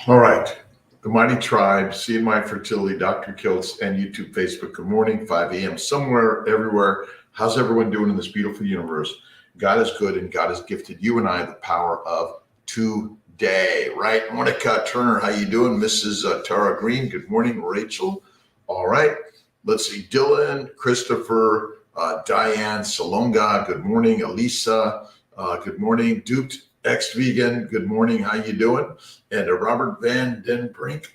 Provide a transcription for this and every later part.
All right. The Mighty Tribe, CMI Fertility, Dr. Kiltz, and YouTube, Facebook. Good morning, 5 a.m. Somewhere, everywhere. How's everyone doing in this beautiful universe? God is good, and God has gifted you and I the power of today, right? Monica Turner, how you doing? Mrs. Tara Green, good morning. Rachel, all right. Let's see. Dylan, Christopher, Diane, Salonga, good morning. Elisa, good morning. Duped ex-vegan, good morning. How you doing? And Robert Van Den Brink.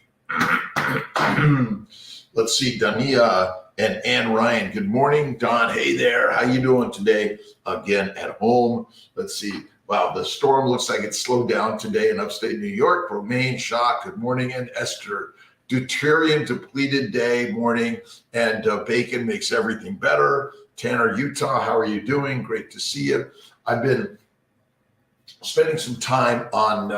Let's see, Dania and Ann Ryan. Good morning, Don. Hey there. How you doing today? Again, at home. Let's see. Wow, the storm looks like it slowed down today in upstate New York. Romaine Shaw, good morning. And Esther. Deuterium depleted day, morning. And bacon makes everything better. Tanner, Utah, how are you doing? Great to see you. I've been spending some time on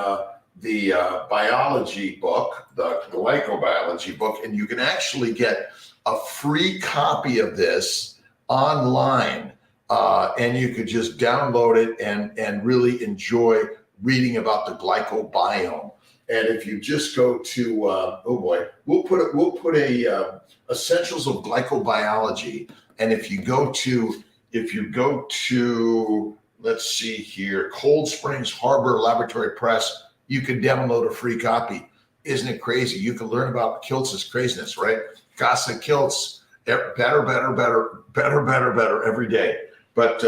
the biology book, the glycobiology book, and you can actually get a free copy of this online, and you could just download it and really enjoy reading about the glycobiome. And if you just go to we'll put a essentials of glycobiology, and if you go to let's see here, Cold Springs Harbor Laboratory Press, you can download a free copy. Isn't it crazy? You can learn about Kiltz's craziness, right? Casa Kiltz, better every day. But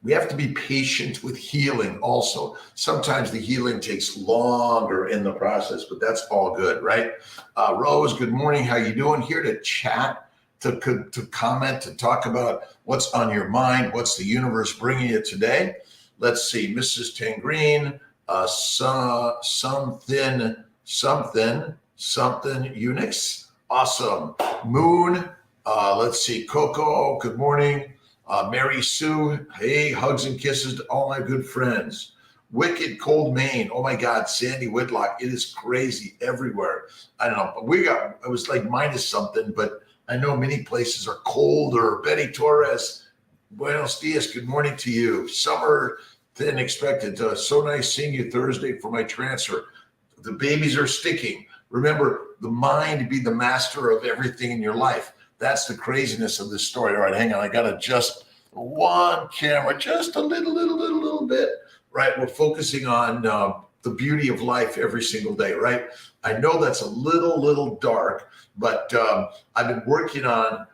we have to be patient with healing also. Sometimes the healing takes longer in the process, but that's all good, right? Rose, good morning. How you doing? Here to chat, to comment, to talk about what's on your mind, what's the universe bringing you today. Let's see, Mrs. Tangreen, something Unix, awesome. Moon, let's see, Coco, good morning. Mary Sue, hey, hugs and kisses to all my good friends. Wicked Cold Maine, oh my God, Sandy Whitlock, it is crazy everywhere. I don't know, but it was like minus something, but I know many places are colder. Betty Torres, buenos dias, good morning to you. Summer than expected. So nice seeing you Thursday for my transfer. The babies are sticking. Remember, the mind be the master of everything in your life. That's the craziness of this story. All right, hang on. I got to adjust one camera just a little bit. Right, we're focusing on the beauty of life every single day, right? I know that's a little dark, but I've been working on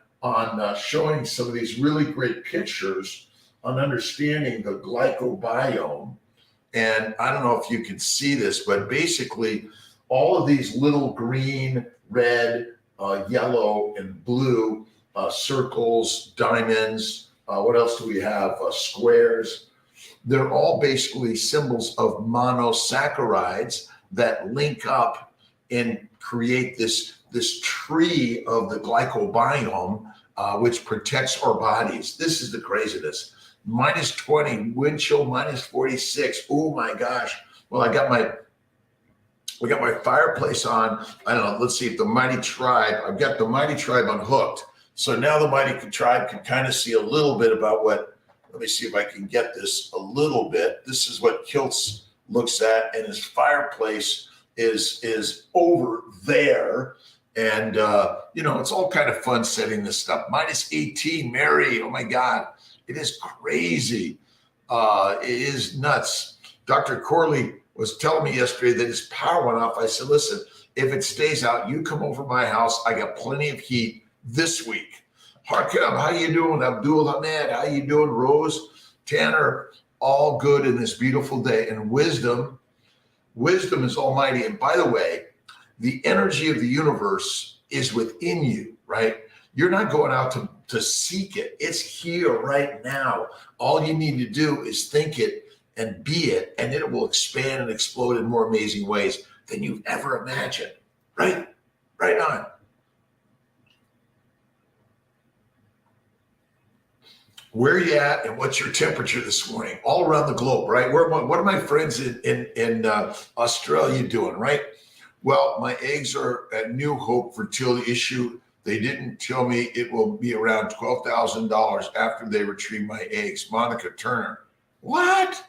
showing some of these really great pictures on understanding the glycobiome. And I don't know if you can see this, but basically all of these little green, red, yellow, and blue circles, diamonds, what else do we have? Squares. They're all basically symbols of monosaccharides that link up and create this tree of the glycobiome, which protects our bodies. This is the craziness. Minus 20, wind chill, minus 46. Oh my gosh. Well, we got my fireplace on. I don't know. Let's see if the Mighty Tribe, I've got the Mighty Tribe unhooked. So now the Mighty Tribe can kind of see a little bit about let me see if I can get this a little bit. This is what Kiltz looks at, and his fireplace is over there. And, it's all kind of fun setting this stuff. Minus 18, Mary, oh my God, it is crazy. It is nuts. Dr. Corley was telling me yesterday that his power went off. I said, listen, if it stays out, you come over my house. I got plenty of heat this week. Harkam, how you doing? Abdul Ahmed, how you doing? Rose, Tanner, all good in this beautiful day. And wisdom is almighty. And by the way, the energy of the universe is within you, right? You're not going out to seek it. It's here right now. All you need to do is think it and be it, and it will expand and explode in more amazing ways than you've ever imagined, right? Right on. Where are you at, and what's your temperature this morning? All around the globe, right? What are my friends in Australia doing, right? Well, my eggs are at New Hope Fertility Issue. They didn't tell me it will be around $12,000 after they retrieve my eggs. Monica Turner. What?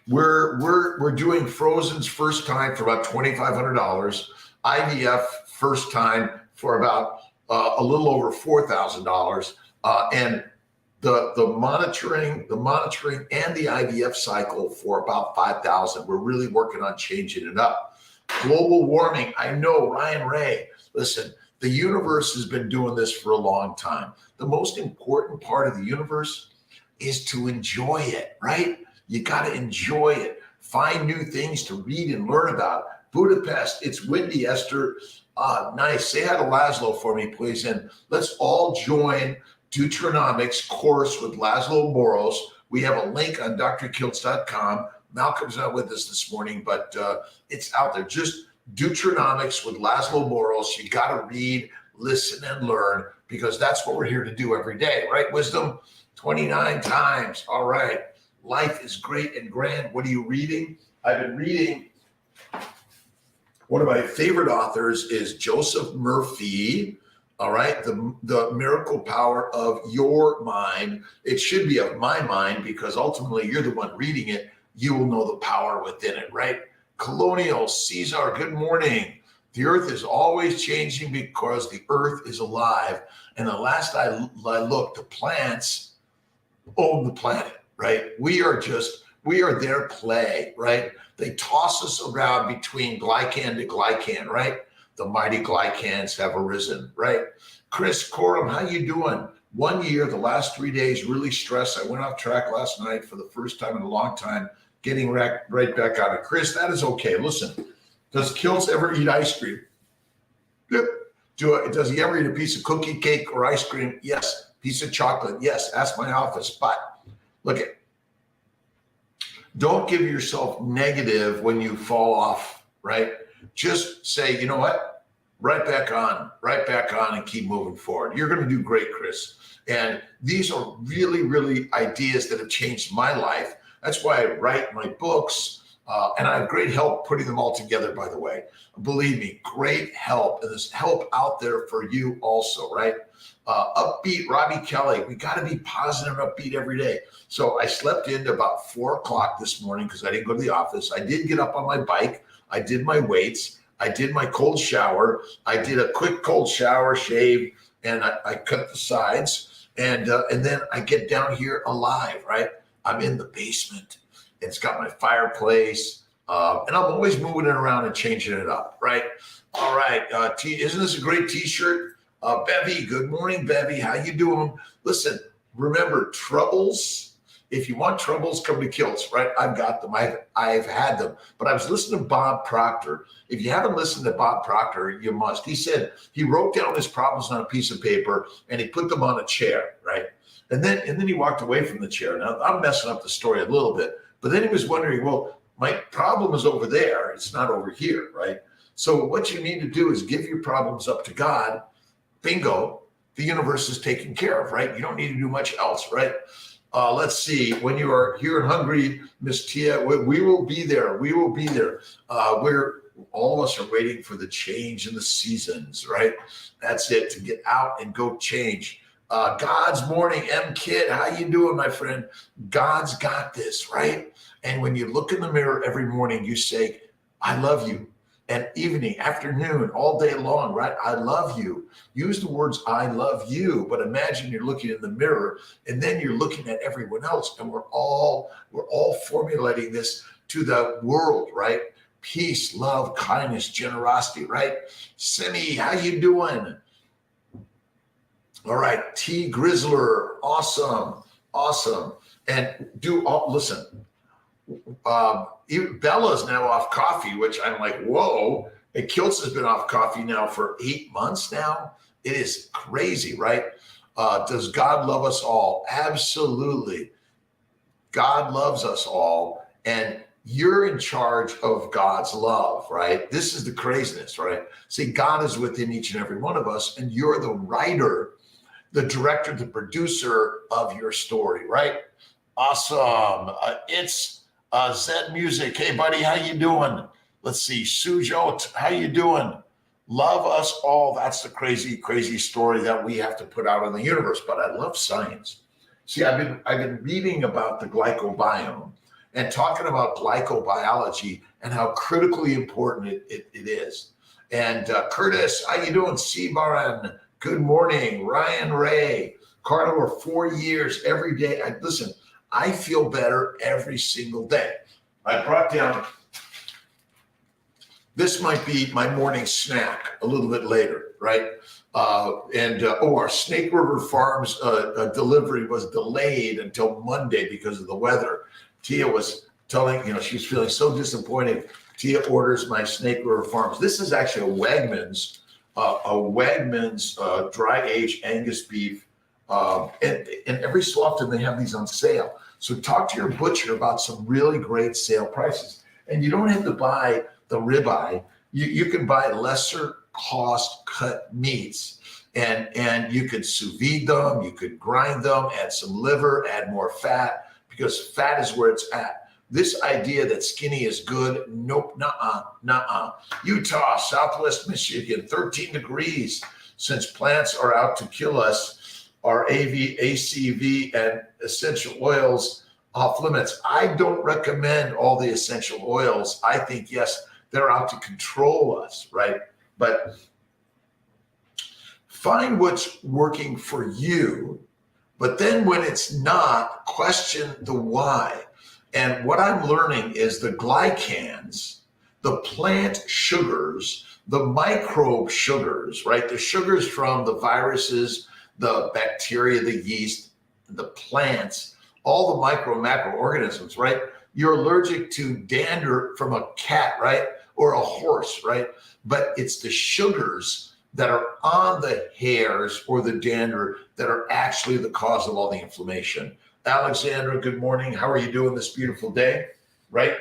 We're doing Frozen's first time for about $2,500. IVF first time for about a little over $4,000. And the monitoring and the IVF cycle for about 5,000. We're really working on changing it up. Global warming. I know, Ryan Ray. Listen, the universe has been doing this for a long time. The most important part of the universe is to enjoy it, right? You got to enjoy it. Find new things to read and learn about. Budapest, it's windy, Esther. Nice. Say hi to Laszlo for me, please. And let's all join Deuteronomics course with Laszlo Boros. We have a link on drkiltz.com. Malcolm's not with us this morning, but it's out there. Just Deuteronomics with Laszlo Boros. You got to read, listen, and learn, because that's what we're here to do every day, right? Wisdom 29 times. All right. Life is great and grand. What are you reading? I've been reading. One of my favorite authors is Joseph Murphy. All right. The Miracle Power of Your Mind. It should be of my mind, because ultimately you're the one reading it. You will know the power within it, right? Colonial Caesar, good morning. The earth is always changing because the earth is alive. And the last I looked, the plants own the planet, right? We are their play, right? They toss us around between glycan to glycan, right? The mighty glycans have arisen, right? Chris Corum, how you doing? 1 year, the last 3 days, really stressed. I went off track last night for the first time in a long time, getting right back on it. Chris, that is okay. Listen, does Kiltz ever eat ice cream? Yep. Does he ever eat a piece of cookie, cake, or ice cream? Yes. Piece of chocolate? Yes. Ask my office. But look at, don't give yourself negative when you fall off, right? Just say, you know what? Right back on, and keep moving forward. You're going to do great, Chris. And these are really, really ideas that have changed my life. That's why I write my books. And I have great help putting them all together, by the way. Believe me, great help. And there's help out there for you also, right? Upbeat, Robbie Kelly. We got to be positive and upbeat every day. So I slept in to about 4 o'clock this morning because I didn't go to the office. I did get up on my bike. I did my weights. I did my cold shower. I did a quick cold shower, shave, and I cut the sides. And then I get down here alive, right? I'm in the basement. It's got my fireplace, and I'm always moving it around and changing it up, right? All right, isn't this a great T-shirt? Bevy, good morning, Bevy. How you doing? Listen, remember, troubles. If you want troubles, come to Kiltz, right? I've got them. I've had them. But I was listening to Bob Proctor. If you haven't listened to Bob Proctor, you must. He said he wrote down his problems on a piece of paper and he put them on a chair, right? And then he walked away from the chair. Now, I'm messing up the story a little bit. But then he was wondering, well, my problem is over there. It's not over here, right? So what you need to do is give your problems up to God. Bingo. The universe is taken care of, right? You don't need to do much else, right? Let's see. When you are here in Hungary, Miss Tia, we will be there. We will be there. All of us are waiting for the change in the seasons, right? That's it, to get out and go change. God's morning, M. Kid, how you doing, my friend? God's got this, right? And when you look in the mirror every morning, you say, I love you. And evening, afternoon, all day long, right? I love you. Use the words, I love you. But imagine you're looking in the mirror and then you're looking at everyone else. And we're all formulating this to the world, right? Peace, love, kindness, generosity, right? Simi, how you doing? All right, T. Grizzler, awesome. And listen, Bella's now off coffee, which I'm like, whoa. And Kiltz has been off coffee now for 8 months now. It is crazy, right? Does God love us all? Absolutely. God loves us all. And you're in charge of God's love, right? This is the craziness, right? See, God is within each and every one of us, and you're the writer, the director, the producer of your story, right? Awesome. It's Zed Music. Hey, buddy, how you doing? Let's see. Sujo, how you doing? Love us all. That's the crazy, crazy story that we have to put out in the universe. But I love science. See, I've been reading about the glycobiome, and talking about glycobiology and how critically important it is. And Curtis, how you doing? Seabaran, good morning. Ryan Ray, carnivore 4 years every day. Listen, I feel better every single day. I brought down, this might be my morning snack a little bit later, right? Our Snake River Farms delivery was delayed until Monday because of the weather. Tia was telling, she was feeling so disappointed. Tia orders my Snake River Farms. This is actually a Wegmans dry aged Angus beef. And every so often they have these on sale. So talk to your butcher about some really great sale prices. And you don't have to buy the ribeye. You can buy lesser cost cut meats, and you could sous vide them, you could grind them, add some liver, add more fat, because fat is where it's at. This idea that skinny is good, nope, nuh-uh. Utah, Southwest Michigan, 13 degrees. Since plants are out to kill us, are ACV and essential oils off limits? I don't recommend all the essential oils. I think, yes, they're out to control us, right? But find what's working for you. But then when it's not, question the why. And what I'm learning is the glycans, the plant sugars, the microbe sugars, right? The sugars from the viruses, the bacteria, the yeast, the plants, all the micro and macroorganisms, right? You're allergic to dander from a cat, right? Or a horse, right? But it's the sugars that are on the hairs or the dander that are actually the cause of all the inflammation. Alexandra, good morning. How are you doing this beautiful day? Right?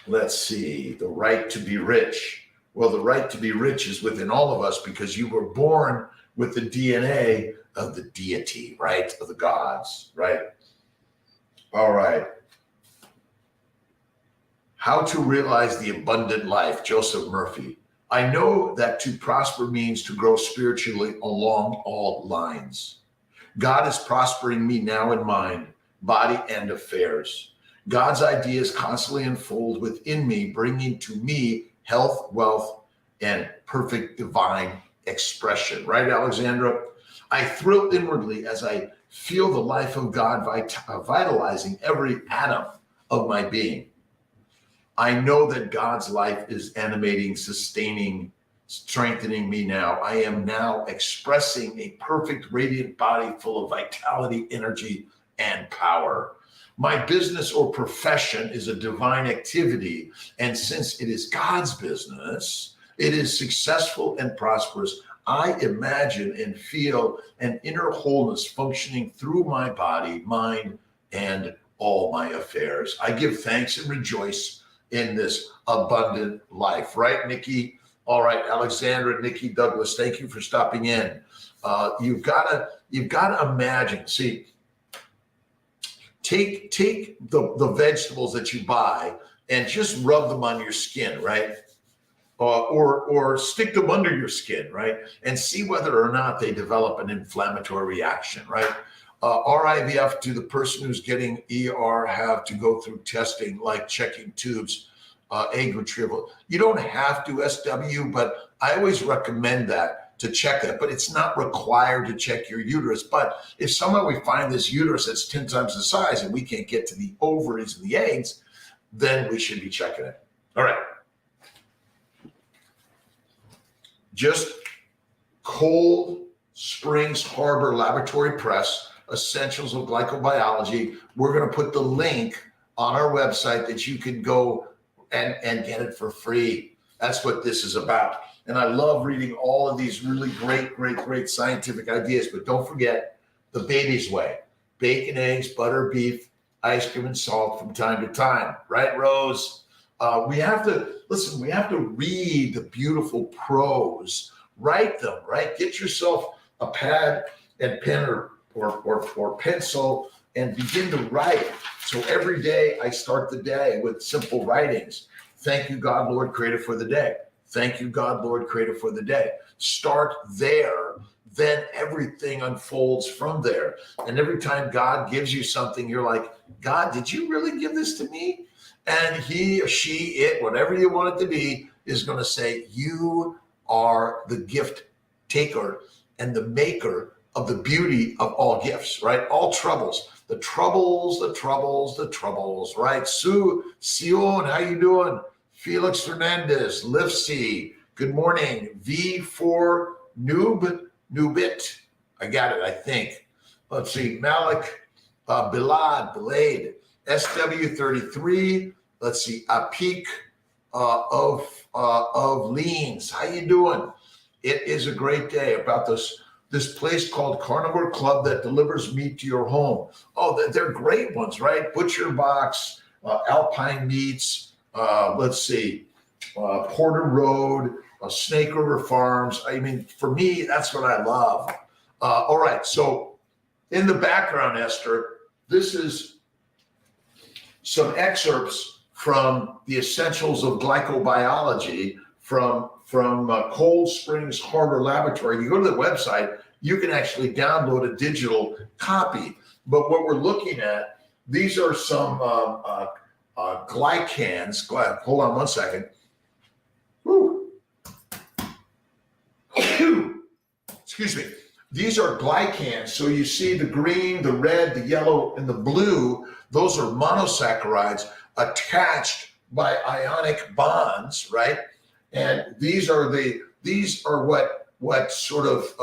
Let's see. The right to be rich. Well, the right to be rich is within all of us because you were born with the DNA of the deity, right? Of the gods, right? All right. How to realize the abundant life, Joseph Murphy. I know that to prosper means to grow spiritually along all lines. God is prospering me now in mind, body, and affairs. God's ideas constantly unfold within me, bringing to me health, wealth, and perfect divine expression. Right, Alexandra? I thrill inwardly as I feel the life of God vitalizing every atom of my being. I know that God's life is animating, sustaining, strengthening me now. I am now expressing a perfect, radiant body full of vitality, energy, and power. My business or profession is a divine activity, and since it is God's business, it is successful and prosperous. I imagine and feel an inner wholeness functioning through my body, mind, and all my affairs. I give thanks and rejoice in this abundant life. Right, Nikki? All right, Alexandra, Nikki, Douglas, thank you for stopping in. You've got to imagine. See, take the vegetables that you buy and just rub them on your skin, right? Or stick them under your skin, right? And see whether or not they develop an inflammatory reaction, right? RIVF, to the person who's getting ER have to go through testing like checking tubes, egg retrieval. You don't have to SW, but I always recommend that to check that. But it's not required to check your uterus. But if somehow we find this uterus that's 10 times the size and we can't get to the ovaries and the eggs, then we should be checking it. All right. Just Cold Springs Harbor Laboratory Press, Essentials of Glycobiology. We're going to put the link on our website that you can go and get it for free. That's what this is about. And I love reading all of these really great scientific ideas. But don't forget the baby's way. Bacon, eggs, butter, beef, ice cream, and salt from time to time. Right, Rose? We have to, listen, we have to read the beautiful prose. Write them, right? Get yourself a pad and pen or pencil and begin to write. So every day I start the day with simple writings. Thank you, God, Lord, Creator, for the day. Thank you, God, Lord, Creator, for the day. Start there. then everything unfolds from there. And every time God gives you something, you're like, God, did you really give this to me? And he or she, it, whatever you want it to be, is going to say, you are the gift taker and the maker of the beauty of all gifts, right? All troubles, the troubles, right? Sue Sion, how you doing? Felix Hernandez, Lifsey, good morning. V4 Nubit, I got it, I think. Let's see, Malik, Bilad, SW33. Let's see, a peak of Leans. How you doing? It is a great day about this place called Carnivore Club that delivers meat to your home. Oh, they're great ones, right? Butcher Box, Alpine Meats. Let's see, Porter Road, Snake River Farms. I mean, for me, that's what I love. All right, so in the background, Esther, this is some excerpts from the Essentials of Glycobiology from Cold Springs Harbor Laboratory. You go to the website, you can actually download a digital copy. But what we're looking at, these are some glycans. Go ahead, hold on one second. Woo. Excuse me. These are glycans. So you see the green, the red, the yellow, and the blue. Those are monosaccharides attached by ionic bonds, right? And these are what sort of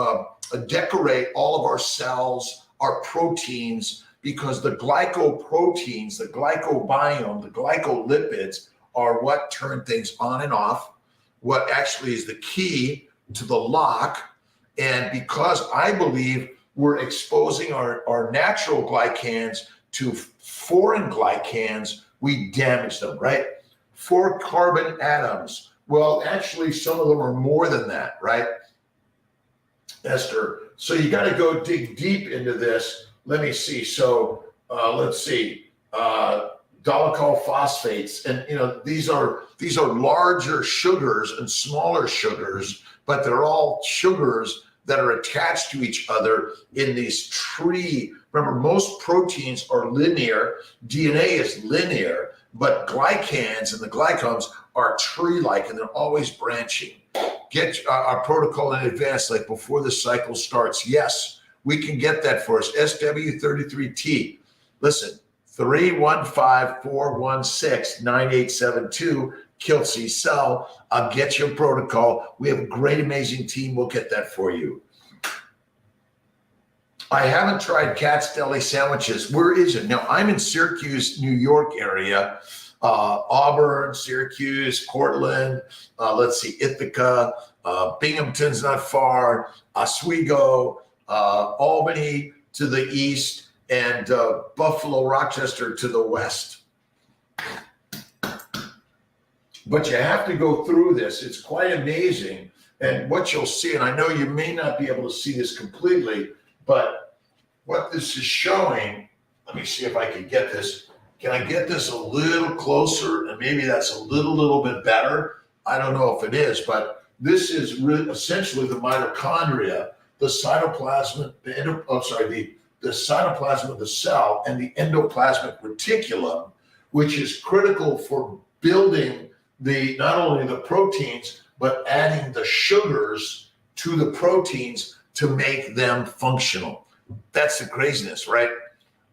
decorate all of our cells, our proteins, because the glycoproteins, the glycobiome, the glycolipids are what turn things on and off, what actually is the key to the lock. And because I believe we're exposing our natural glycans to foreign glycans, we damage them, right? 4 carbon atoms. Well, actually, some of them are more than that, right, Esther? So you got to go dig deep into this. Let me see. So let's see. Dolichol phosphates, and these are larger sugars and smaller sugars, but they're all sugars that are attached to each other in these tree. Remember, most proteins are linear. DNA is linear, but glycans and the glycones are tree-like, and they're always branching. Get our protocol in advance, like before the cycle starts. Yes, we can get that for us. SW33T. Listen, 315-416-9872. Kiltz cell. I'll get your protocol. We have a great, amazing team. We'll get that for you. I haven't tried Cat's Deli sandwiches. Where is it? Now, I'm in Syracuse, New York area. Auburn, Syracuse, Portland, let's see, Ithaca, Binghamton's not far, Oswego, Albany to the east, and Buffalo, Rochester to the west. But you have to go through this. It's quite amazing. And what you'll see, and I know you may not be able to see this completely, but what this is showing, let me see if I can get this. Can I get this a little closer? And maybe that's a little bit better. I don't know if it is, but this is really essentially the mitochondria, the cytoplasm, the cytoplasm of the cell, and the endoplasmic reticulum, which is critical for building not only the proteins, but adding the sugars to the proteins to make them functional. That's the craziness, right?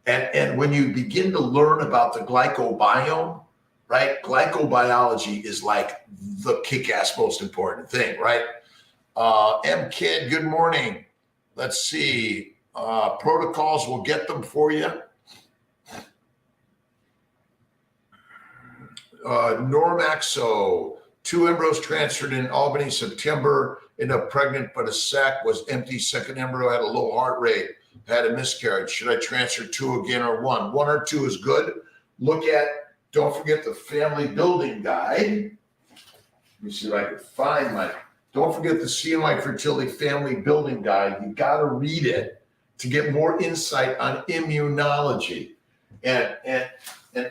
And when you begin to learn about the glycobiome, right? Glycobiology is like the kick-ass most important thing, right? M Kid, good morning. Let's see. Protocols, we'll get them for you. Normaxo, 2 embryos transferred in Albany, September, ended up pregnant, but a sac was empty. Second embryo had a low heart rate, had a miscarriage. Should I transfer 2 again or 1? 1 or 2 is good. Don't forget the family building guide. Let me see if I can find don't forget the CNY Fertility Family Building Guide. You got to read it to get more insight on immunology. And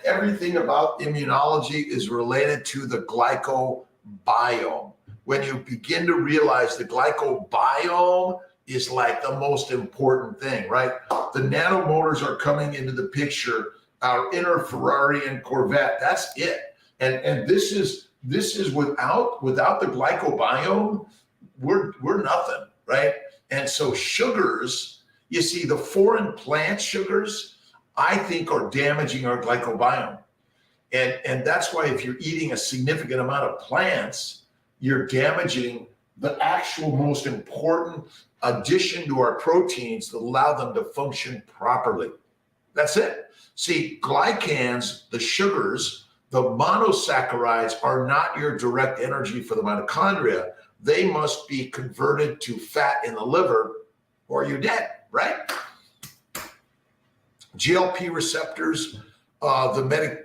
everything about immunology is related to the glycobiome. When you begin to realize the glycobiome is like the most important thing, right? The nanomotors are coming into the picture. Our inner Ferrari and Corvette, that's it. And this is without the glycobiome, we're nothing, right? And so sugars, you see, the foreign plant sugars, I think, are damaging our glycobiome. And that's why if you're eating a significant amount of plants, you're damaging the actual most important addition to our proteins that allow them to function properly. That's it. See, glycans, the sugars, the monosaccharides are not your direct energy for the mitochondria. They must be converted to fat in the liver or you're dead, right? GLP receptors, the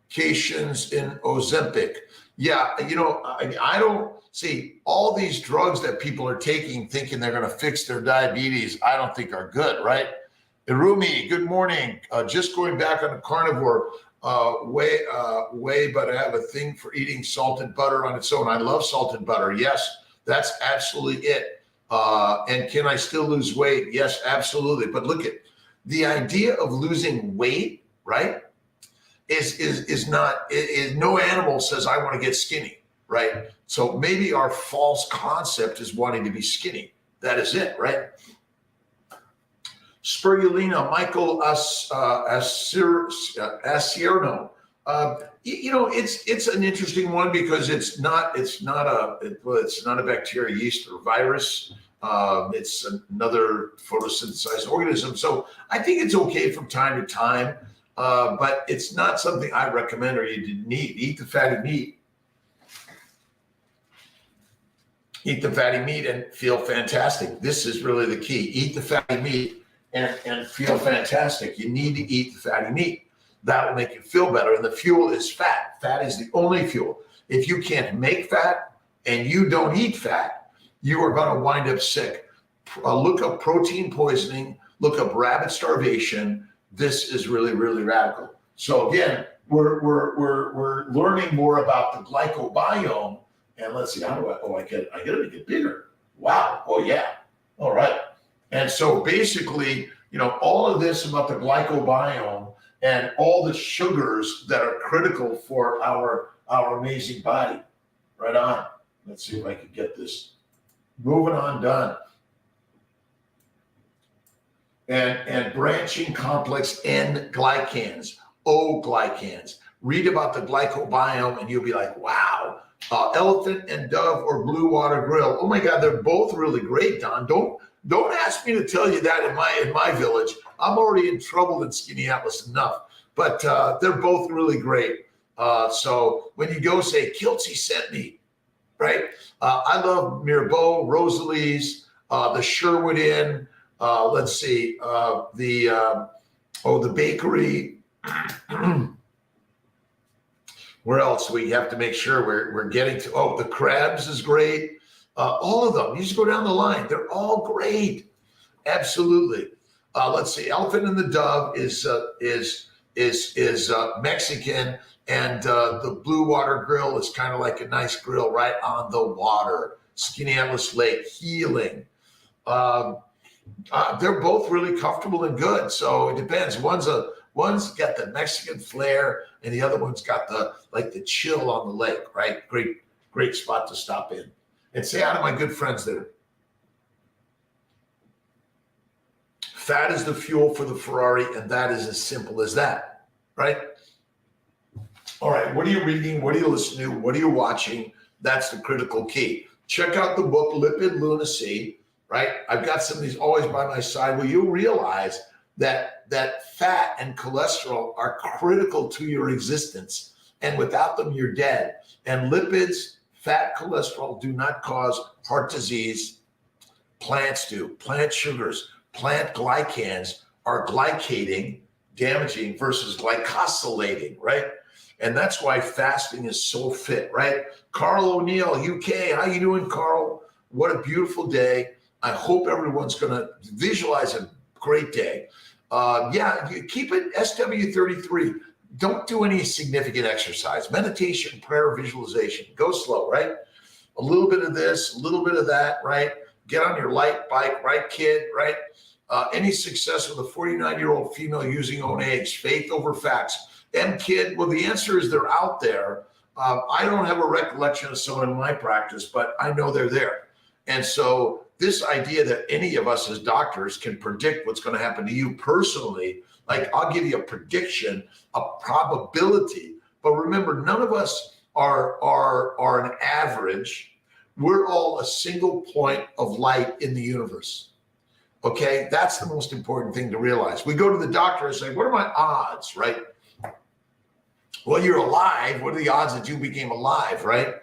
medications in Ozempic. Yeah, you know, I don't see all these drugs that people are taking thinking they're going to fix their diabetes. I don't think are good, right? Irumi, good morning. Just going back on the carnivore way, but I have a thing for eating salted butter on its own. I love salted butter. Yes, that's absolutely it. And can I still lose weight? Yes, absolutely. But look at the idea of losing weight, right? Is not no animal says I want to get skinny, right? So maybe our false concept is wanting to be skinny. That is it, right? Spirulina, Michael Asierno. You know, it's an interesting one because it's not a bacteria, yeast, or virus. It's another photosynthesized organism. So I think it's okay from time to time, but it's not something I recommend or you need. Eat the fatty meat. Eat the fatty meat and feel fantastic. This is really the key. Eat the fatty meat and feel fantastic. You need to eat the fatty meat. That will make you feel better. And the fuel is fat. Fat is the only fuel. If you can't make fat and you don't eat fat, you are going to wind up sick. Look up protein poisoning. Look up rabbit starvation. This is really, really radical. So again, we're learning more about the glycobiome. And let's see, how do I get to make it bigger. Wow. Oh yeah. All right. And so basically, you know, all of this about the glycobiome and all the sugars that are critical for our amazing body. Right on. Let's see if I can get this moving on, done. And branching complex N glycans, O glycans. Read about the glycobiome and you'll be like, wow. Elephant and dove or blue water grill. Oh my God, they're both really great, Don. Don't ask me to tell you that in my village. I'm already in trouble in Skinny Atlas enough, but they're both really great. So when you go say, Kiltz sent me, right? I love Mirbeau, Rosalie's, the Sherwood Inn. Let's see, the bakery. Where else? We have to make sure we're getting to. Oh, the crabs is great. All of them. You just go down the line. They're all great. Absolutely. Let's see. Elephant and the Dove is Mexican, and the Blue Water Grill is kind of like a nice grill right on the water. Skinny Atlas Lake, healing. They're both really comfortable and good. So it depends. One's got the Mexican flair, and the other one's got the chill on the lake, right? Great spot to stop in. And say hi to my good friends there. Fat is the fuel for the Ferrari, and that is as simple as that, right? All right, what are you reading? What are you listening to? What are you watching? That's the critical key. Check out the book, Lipid Lunacy, right? I've got some of these always by my side where you'll realize that fat and cholesterol are critical to your existence. And without them, you're dead. And lipids, fat, cholesterol do not cause heart disease. Plants do. Plant sugars, plant glycans are glycating, damaging versus glycosylating, right? And that's why fasting is so fit, right? Carl O'Neill, UK. How you doing, Carl? What a beautiful day. I hope everyone's going to visualize a great day. You keep it SW33. Don't do any significant exercise. Meditation, prayer, visualization. Go slow, right? A little bit of this, a little bit of that, right? get on your light bike, right, kid, right? Any success with a 49-year-old female using own eggs, faith over facts. And kid, well, the answer is they're out there. I don't have a recollection of someone in my practice, but I know they're there. And so this idea that any of us as doctors can predict what's going to happen to you personally, like I'll give you a prediction, a probability, but remember, none of us are an average. We're all a single point of light in the universe. Okay, that's the most important thing to realize. We go to the doctor and say, what are my odds, right? Well, you're alive. What are the odds that you became alive, right?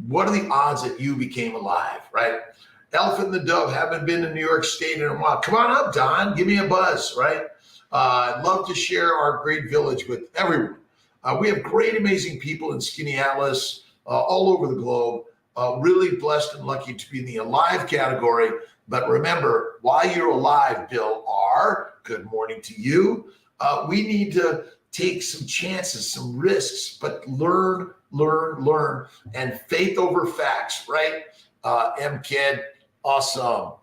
What are the odds that you became alive, right? Elephant and the Dove haven't been to New York State in a while. Come on up, Don. Give me a buzz, right? I'd love to share our great village with everyone. We have great, amazing people in Skinny Atlas all over the globe. Really blessed and lucky to be in the alive category. But remember, while you're alive, Bill R., good morning to you. We need to take some chances, some risks, but learn, and faith over facts, right? M-Kid, awesome.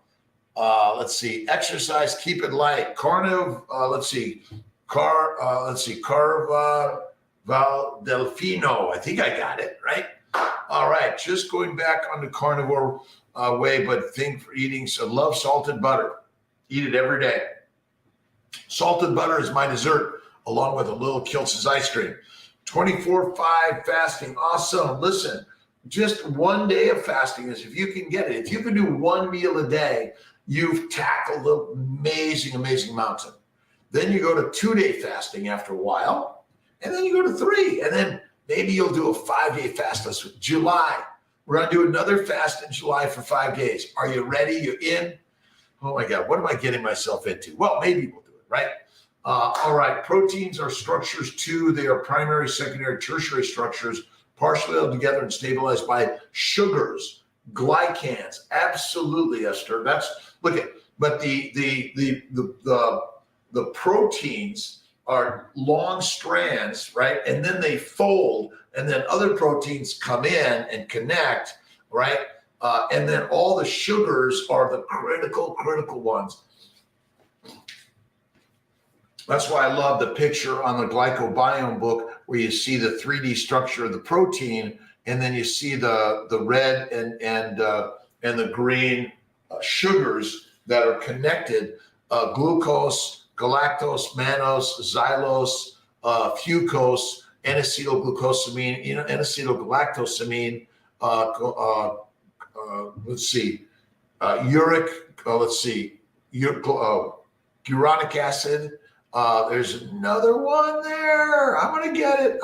Let's see, exercise, keep it light. Carniv, Delfino, I think I got it, right? All right, just going back on the carnivore way, but thing for eating, so love salted butter. Eat it every day. Salted butter is my dessert, along with a little Kiltz's ice cream. 24/5 fasting, awesome. Listen, just one day of fasting is, if you can get it, if you can do one meal a day, you've tackled an amazing, amazing mountain. Then you go to 2-day fasting after a while, and then you go to 3, and then maybe you'll do a 5-day fast. That's July. We're going to do another fast in July for 5 days. Are you ready? You in? Oh my God, what am I getting myself into? Well, maybe we'll do it, right? All right, proteins are structures too. They are primary, secondary, tertiary structures, partially held together and stabilized by sugars, glycans. Absolutely, Esther. Look at, but the proteins are long strands, right? And then they fold, and then other proteins come in and connect, right? And then all the sugars are the critical ones. That's why I love the picture on the glycobiome book where you see the 3D structure of the protein, and then you see the red and the green sugars that are connected: glucose, galactose, mannose, xylose, fucose, N-acetylglucosamine, N-acetylgalactosamine. Uronic acid. There's another one there. I'm gonna get it.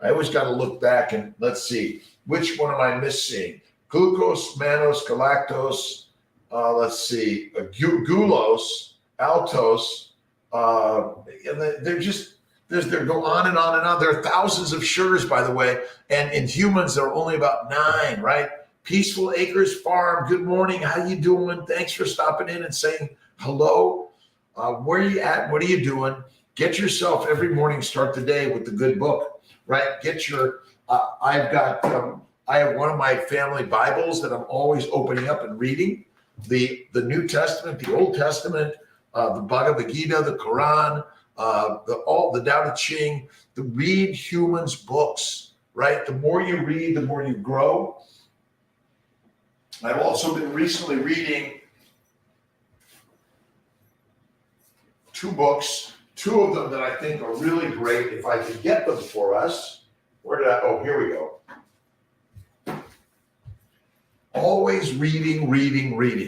I always got to look back and let's see, which one am I missing? Glucose, mannose, galactose. Gulose, altose. And they go on and on and on. There are thousands of sugars, by the way, and in humans there are only about 9, right? Peaceful Acres Farm. Good morning. How you doing? Thanks for stopping in and saying hello. Where are you at? What are you doing? Get yourself every morning, start the day with the good book, right? Get your, I have one of my family Bibles that I'm always opening up and reading. The New Testament, the Old Testament, the Bhagavad Gita, the Quran, the Tao Te Ching, the read humans books, right? The more you read, the more you grow. I've also been recently reading 2 books, 2 of them that I think are really great. If I could get them for us, here we go. Always reading,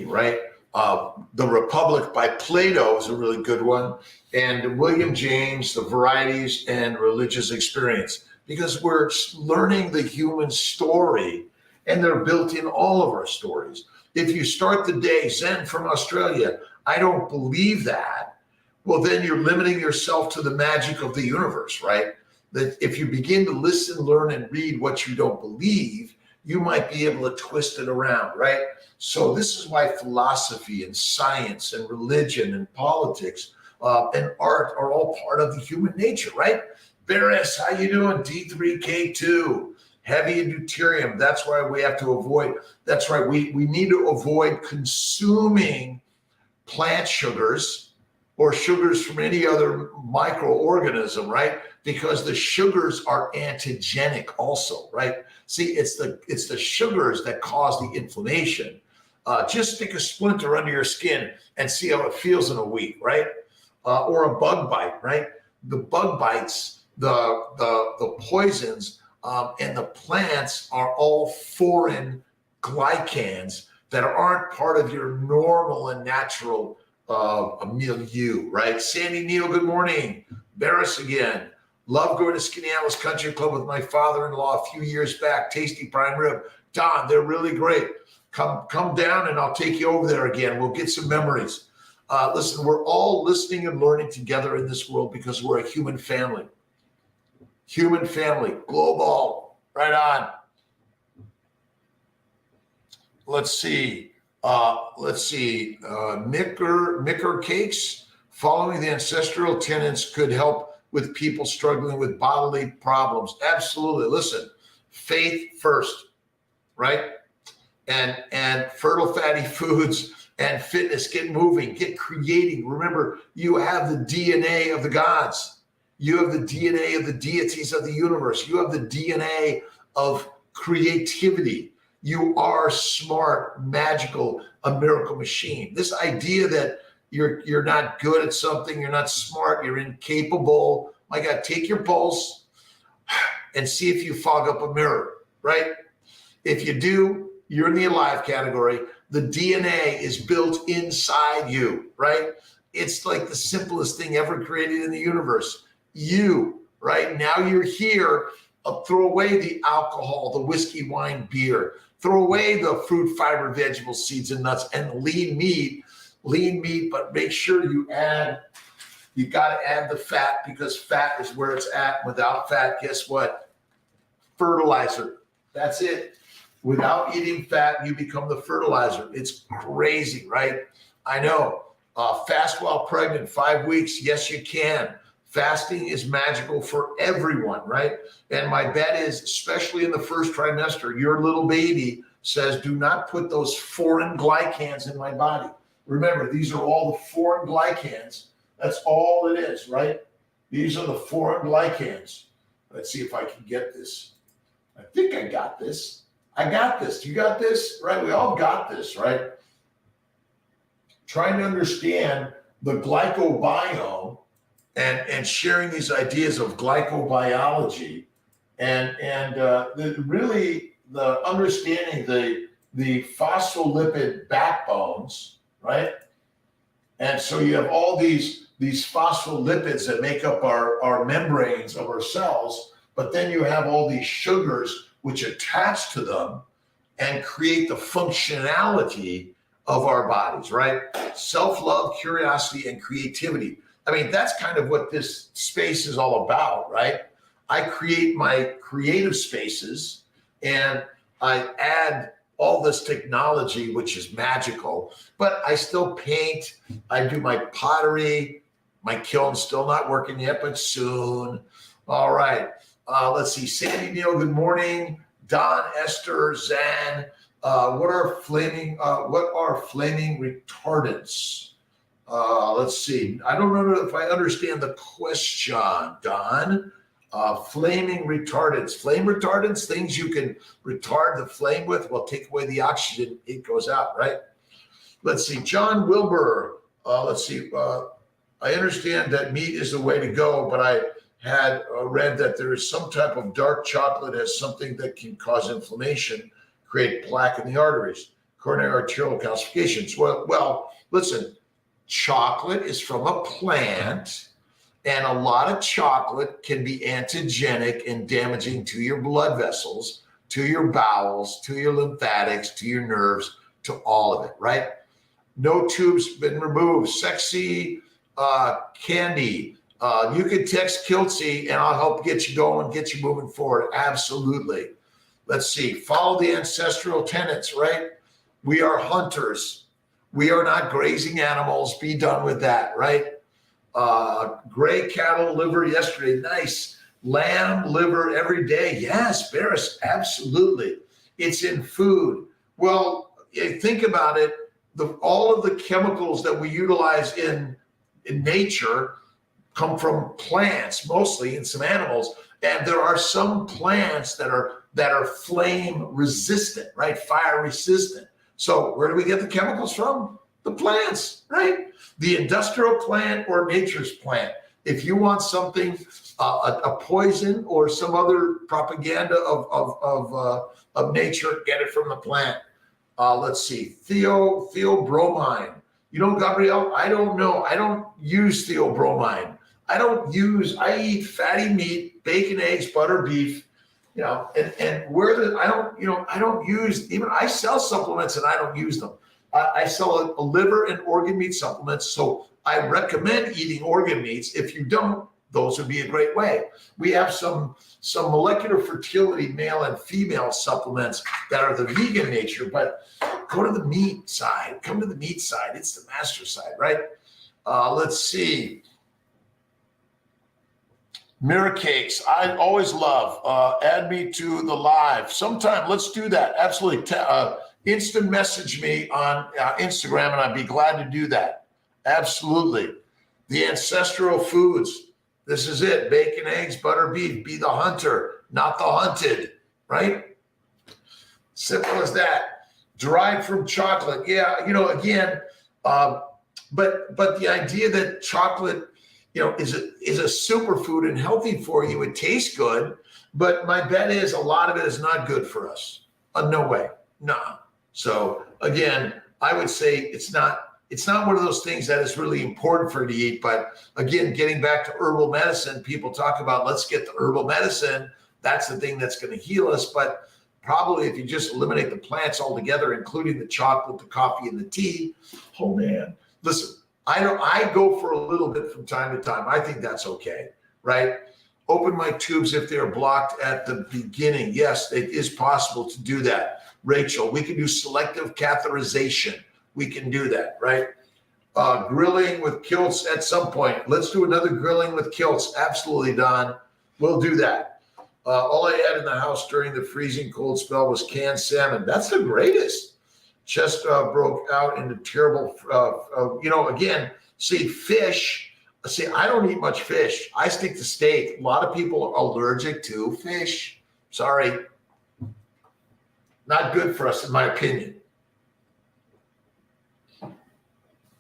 right? The Republic by Plato is a really good one. And William James, The Varieties and Religious Experience, because we're learning the human story, and they're built in all of our stories. If you start the day, Zen from Australia, I don't believe that. Well, then you're limiting yourself to the magic of the universe, right? That if you begin to listen, learn, and read what you don't believe, you might be able to twist it around, right? So this is why philosophy and science and religion and politics and art are all part of the human nature, right? Barris, how you doing? D3K2. heavy in deuterium. That's why we have to avoid, that's right, we need to avoid consuming plant sugars or sugars from any other microorganism, right? Because the sugars are antigenic also, right? See, it's the sugars that cause the inflammation. Just stick a splinter under your skin and see how it feels in a week, right? Or a bug bite, right? The bug bites, the poisons, and the plants are all foreign glycans that aren't part of your normal and natural milieu, right? Sandy Neal, good morning. Barris again. Love going to Skinny Alice Country Club with my father-in-law a few years back. Tasty prime rib. Don, they're really great. Come down and I'll take you over there again. We'll get some memories. Listen, we're all listening and learning together in this world because we're a human family. Human family, global, right on. Let's see. Micker cakes. Following the ancestral tenets could help with people struggling with bodily problems. Absolutely. Listen, faith first, right? And fertile fatty foods and fitness. Get moving, get creating. Remember, you have the DNA of the gods. You have the DNA of the deities of the universe. You have the DNA of creativity. You are smart, magical, a miracle machine. This idea that you're not good at something, you're not smart, you're incapable. My God, take your pulse and see if you fog up a mirror, right? If you do, you're in the alive category. The DNA is built inside you, right? It's like the simplest thing ever created in the universe. You, right? Now you're here. Throw away the alcohol, the whiskey, wine, beer. Throw away the fruit, fiber, vegetable, seeds, and nuts, and lean meat, but make sure you got to add the fat because fat is where it's at. Without fat, guess what? Fertilizer. That's it. Without eating fat, you become the fertilizer. It's crazy, right? I know. Fast while pregnant, 5 weeks. Yes, you can. Fasting is magical for everyone, right? And my bet is, especially in the first trimester, your little baby says, do not put those foreign glycans in my body. Remember, these are all the foreign glycans. That's all it is, right? These are the foreign glycans. Let's see if I can get this. I think I got this. I got this. You got this? Right? We all got this, right? Trying to understand the glycobiome and sharing these ideas of glycobiology and really the understanding the phospholipid backbones, right? And so you have all these phospholipids that make up our membranes of our cells, but then you have all these sugars which attach to them and create the functionality of our bodies, right? Self-love, curiosity, and creativity. I mean, that's kind of what this space is all about, right? I create my creative spaces and I add all this technology, which is magical, but I still paint. I do my pottery. My kiln's still not working yet, but soon. All right. Let's see. Sandy Neal, good morning. Don, Esther, Zan. What are flaming retardants? Let's see. I don't know if I understand the question, Don. Flaming retardants. Flame retardants, things you can retard the flame with, will take away the oxygen, it goes out, right? Let's see. John Wilbur. Let's see. I understand that meat is the way to go, but I had read that there is some type of dark chocolate as something that can cause inflammation, create plaque in the arteries, coronary arterial calcifications. Well, listen, chocolate is from a plant, and a lot of chocolate can be antigenic and damaging to your blood vessels, to your bowels, to your lymphatics, to your nerves, to all of it, right? No tubes been removed. Sexy candy. You can text kiltz and I'll help get you going, get you moving forward. Absolutely. Let's see. Follow the ancestral tenets, right? We are hunters. We are not grazing animals. Be done with that, right? Gray cattle liver yesterday. Nice. Lamb liver every day. Yes, Barris, absolutely. It's in food. Well, think about it. All of the chemicals that we utilize in nature come from plants mostly, and some animals. And there are some plants that are flame resistant, right? Fire resistant. So where do we get the chemicals from? The plants, right? The industrial plant or nature's plant. If you want something, a poison or some other propaganda of nature, get it from the plant. Let's see, theobromine. You know, Gabrielle, I don't know. I don't use theobromine. I eat fatty meat, bacon, eggs, butter, beef, you know, and I don't use, even I sell supplements and I don't use them. I sell a liver and organ meat supplements. So I recommend eating organ meats. If you don't, those would be a great way. We have some molecular fertility male and female supplements that are the vegan nature, but go to the meat side. Come to the meat side. It's the master side, right? Let's see. Mirror cakes, I always love. Add me to the live. Sometime, let's do that. Absolutely. Instant message me on Instagram, and I'd be glad to do that. Absolutely. The ancestral foods. This is it. Bacon, eggs, butter, beef. Be the hunter, not the hunted, right? Simple as that. Derived from chocolate. Yeah, you know, again, but the idea that chocolate, you know, is a superfood and healthy for you. It tastes good, but my bet is a lot of it is not good for us. No way. Nah. So again, I would say it's not one of those things that is really important for you to eat. But again, getting back to herbal medicine, people talk about, let's get the herbal medicine. That's the thing that's going to heal us. But probably if you just eliminate the plants altogether, including the chocolate, the coffee, and the tea, oh man, listen, I go for a little bit from time to time. I think that's okay, right? Open my tubes if they're blocked at the beginning. Yes, it is possible to do that. Rachel, we can do selective catheterization. We can do that, right? Grilling with kiltz at some point. Let's do another grilling with kiltz. Absolutely, Don. We'll do that. All I had in the house during the freezing cold spell was canned salmon. That's the greatest. Chest broke out into terrible, again, see, fish. See, I don't eat much fish. I stick to steak. A lot of people are allergic to fish. Sorry. Not good for us, in my opinion.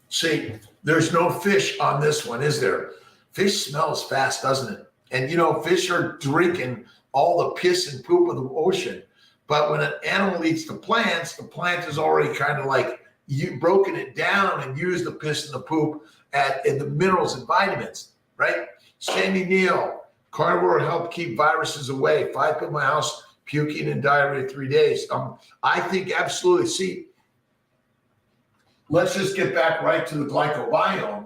See, there's no fish on this one, is there? Fish smells fast, doesn't it? And, you know, fish are drinking all the piss and poop of the ocean. But when an animal eats the plant is already kind of like you broken it down and used the piss and the poop in the minerals and vitamins, right? Sandy Neal, carnivore help keep viruses away. 5 people in my house puking and diarrhea 3 days. I think absolutely. See, let's just get back right to the glycobiome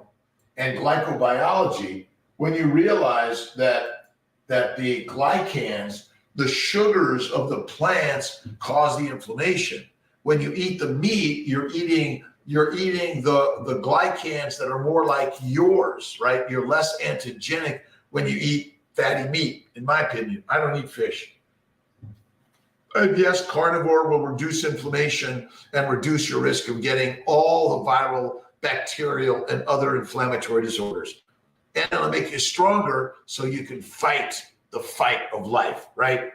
and glycobiology. When you realize that the glycans, the sugars of the plants, cause the inflammation. When you eat the meat, you're eating the glycans that are more like yours, right? You're less antigenic when you eat fatty meat, in my opinion. I don't eat fish. And yes, carnivore will reduce inflammation and reduce your risk of getting all the viral, bacterial, and other inflammatory disorders. And it'll make you stronger so you can fight the fight of life, right?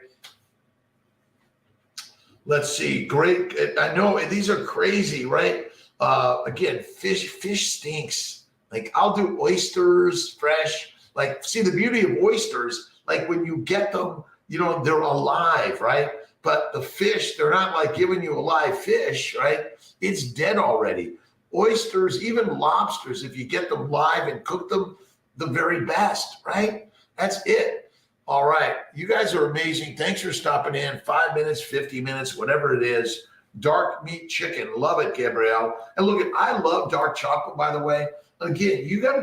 Let's see. Great. I know these are crazy, right? Again, fish stinks. Like, I'll do oysters fresh. Like, see, the beauty of oysters, like when you get them, you know, they're alive, right? But the fish, they're not like giving you a live fish, right? It's dead already. Oysters, even lobsters, if you get them live and cook them, the very best, right? That's it. All right. You guys are amazing. Thanks for stopping in. 5 minutes, 50 minutes, whatever it is. Dark meat chicken. Love it, Gabrielle. And look, I love dark chocolate, by the way. Again, you gotta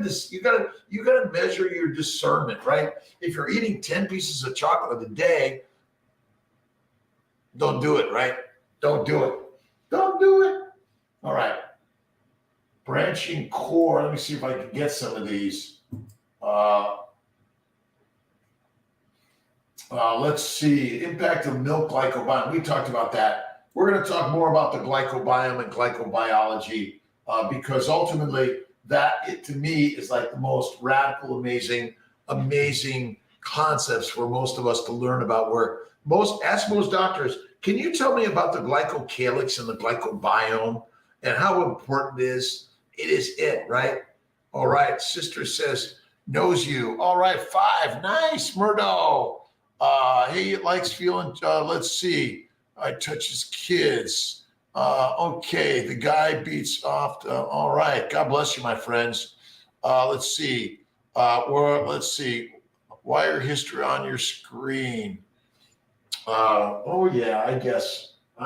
measure your discernment, right? If you're eating 10 pieces of chocolate a day, don't do it, right? Don't do it. Don't do it. All right. Branching core. Let me see if I can get some of these. Let's see, impact of milk glycobiome. We talked about that. We're going to talk more about the glycobiome and glycobiology because ultimately that, to me, is like the most radical, amazing concepts for most of us to learn about. Where ask most doctors, can you tell me about the glycocalyx and the glycobiome and how important it is? It is it, right? All right, sister says, knows you. All right, 5, nice, Murdo. He likes feeling, let's see, I touch his kids. Okay, the guy beats off. All right, God bless you, my friends. Let's see, wire history on your screen. Oh yeah, I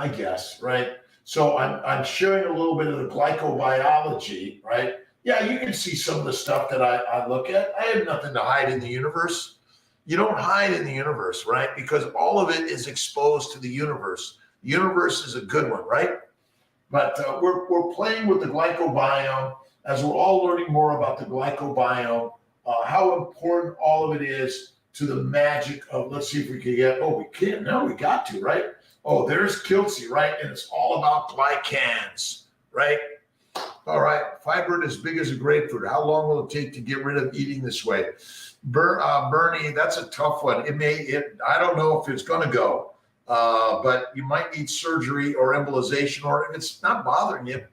guess, right? So I'm sharing a little bit of the glycobiology, right? Yeah, you can see some of the stuff that I look at. I have nothing to hide in the universe. You don't hide in the universe, right? Because all of it is exposed to the universe. The universe is a good one, right? But we're playing with the glycobiome as we're all learning more about the glycobiome, how important all of it is to the magic of, let's see if we can get, we can't, no, we got to, right? Oh, there's kiltz, right? And it's all about glycans, right? All right, fiber as big as a grapefruit. How long will it take to get rid of eating this way? Bernie, that's a tough one. I don't know if it's going to go, but you might need surgery or embolization, or if it's not bothering you,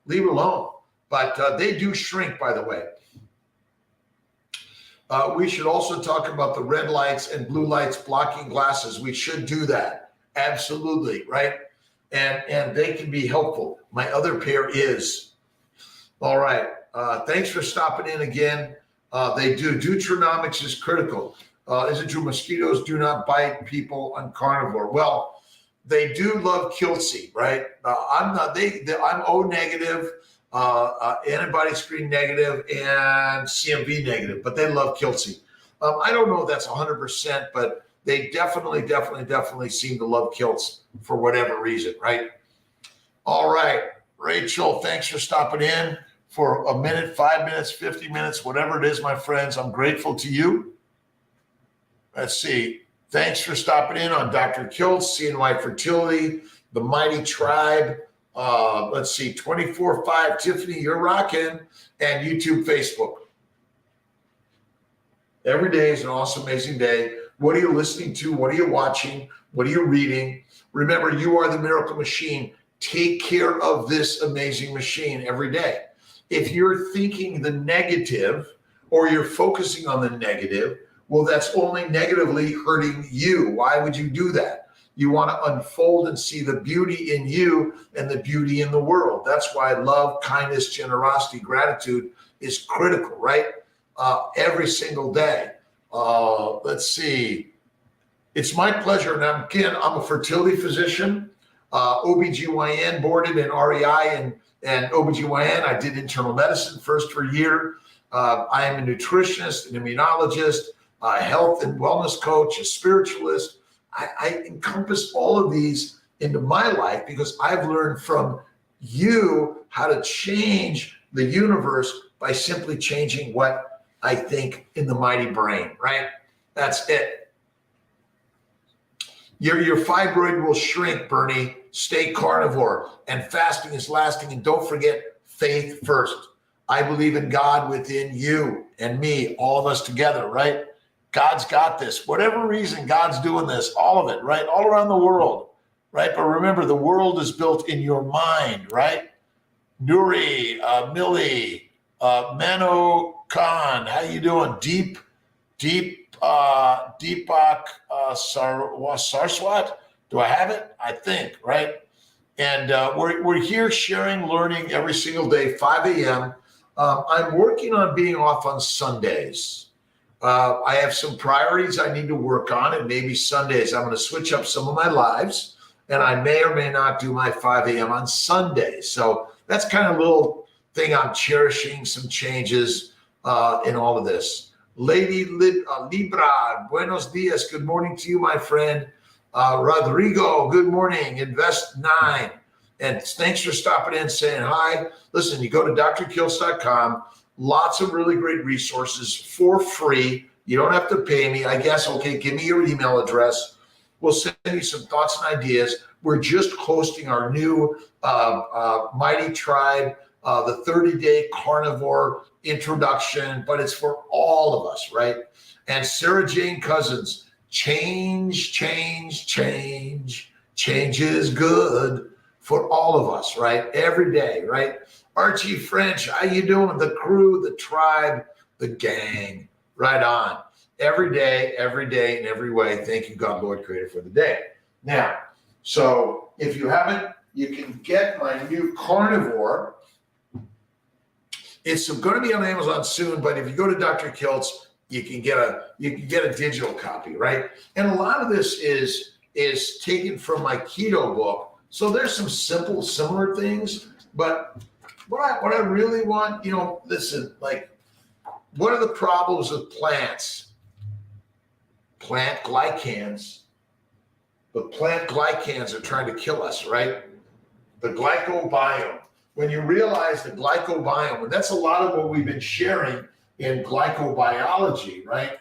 leave it alone. But they do shrink, by the way. We should also talk about the red lights and blue lights blocking glasses. We should do that. Absolutely, right? And they can be helpful. My other pair is. All right. Thanks for stopping in again. They do. Deuteronomics is critical. Is it true mosquitoes do not bite people on carnivore? Well, they do love kiltz, right? I'm not. I'm O negative, antibody screen negative, and CMV negative, but they love kiltz. I don't know if that's 100%, but they definitely seem to love kiltz for whatever reason, right? All right, Rachel, thanks for stopping in for a minute, 5 minutes, 50 minutes, whatever it is, my friends. I'm grateful to you. Let's see. Thanks for stopping in on Dr. Kiltz, CNY Fertility, the Mighty Tribe. Let's see, 24/5, Tiffany, you're rocking, and YouTube, Facebook. Every day is an awesome, amazing day. What are you listening to? What are you watching? What are you reading? Remember, you are the miracle machine. Take care of this amazing machine every day. If you're thinking the negative or you're focusing on the negative, well, that's only negatively hurting you. Why would you do that? You want to unfold and see the beauty in you and the beauty in the world. That's why love, kindness, generosity, gratitude is critical, right? Every single day. Let's see. It's my pleasure. And again, I'm a fertility physician, OBGYN boarded in REI and OBGYN. I did internal medicine first for a year. I am a nutritionist, an immunologist, a health and wellness coach, a spiritualist. I encompass all of these into my life because I've learned from you how to change the universe by simply changing what I think in the mighty brain, right? That's it. Your fibroid will shrink, Bernie. Stay carnivore, and fasting is lasting. And don't forget, faith first. I believe in God within you and me, all of us together, right? God's got this. Whatever reason, God's doing this, all of it, right? All around the world, right? But remember, the world is built in your mind, right? Nuri, Millie, Mano Khan, how you doing? Deepak Sarswat. Do I have it? I think, right? And we're here sharing, learning every single day, 5 a.m. I'm working on being off on Sundays. I have some priorities I need to work on, and maybe Sundays I'm going to switch up some of my lives, and I may or may not do my 5 a.m. on Sundays. So that's kind of a little thing I'm cherishing, some changes in all of this. Lady Libra, buenos dias. Good morning to you, my friend. Rodrigo, good morning. Invest 9. And thanks for stopping in, saying hi. Listen, you go to drkiltz.com. Lots of really great resources for free You don't have to pay me. I guess, okay, give me your email address. We'll send you some thoughts and ideas. We're just hosting our new Mighty Tribe, the 30-day carnivore introduction, but it's for all of us, right? And Sarah Jane Cousins, change is good for all of us, right? Every day, right? Archie French, how you doing? The crew, the tribe, the gang, right on. Every day, in every way. Thank you, God, Lord, Creator, for the day. Now, so if you haven't, you can get my new carnivore. It's going to be on Amazon soon, but if you go to Dr. Kiltz, you can get a digital copy, right? And a lot of this is taken from my keto book. So there's some simple, similar things, but what I really want, listen, like, what are the problems with plants? Plant glycans. The plant glycans are trying to kill us, right? The glycobiome. When you realize the glycobiome, and that's a lot of what we've been sharing in glycobiology, right?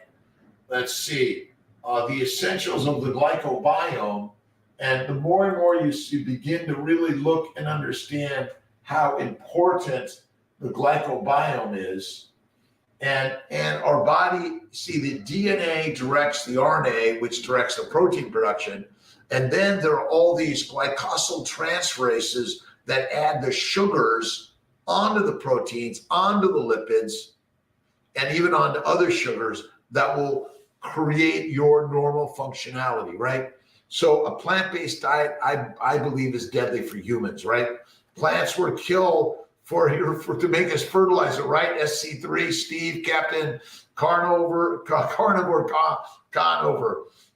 Let's see, the essentials of the glycobiome. And the more and more you begin to really look and understand how important the glycobiome is, and our body, see, the DNA directs the RNA, which directs the protein production. And then there are all these glycosyl transferases that add the sugars onto the proteins, onto the lipids, and even onto other sugars that will create your normal functionality, right? So a plant-based diet, I believe, is deadly for humans, right? Plants were killed to make us fertilizer, right? SC3, Steve, Captain, Carnivore.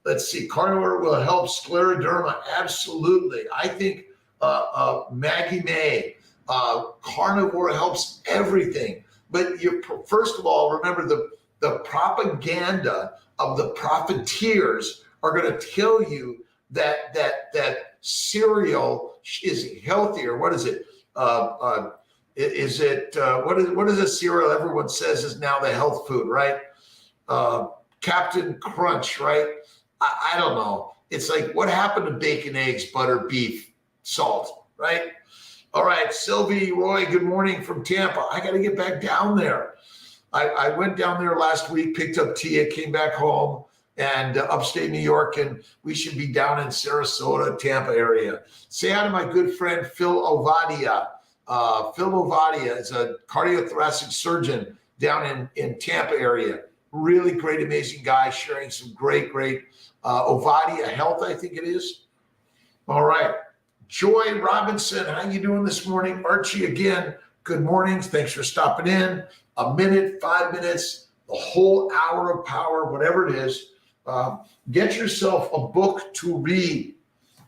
Let's see, carnivore will help scleroderma. Absolutely. I think Maggie May, carnivore helps everything. But first of all, remember the propaganda of the profiteers are going to tell you that cereal is healthier. What is it? What is a cereal everyone says is now the health food, right? Captain Crunch, right? I don't know. It's like, what happened to bacon, eggs, butter, beef, salt, right? All right, Sylvie Roy, good morning from Tampa. I got to get back down there. I went down there last week, picked up Tia, came back home, and upstate New York, and we should be down in Sarasota, Tampa area. Say hi to my good friend, Phil Ovadia. Phil Ovadia is a cardiothoracic surgeon down in Tampa area. Really great, amazing guy, sharing some great Ovadia Health, I think it is. All right. Joy Robinson, how you doing this morning? Archie, again, good morning. Thanks for stopping in. A minute, 5 minutes, the whole hour of power, whatever it is. Get yourself a book to read.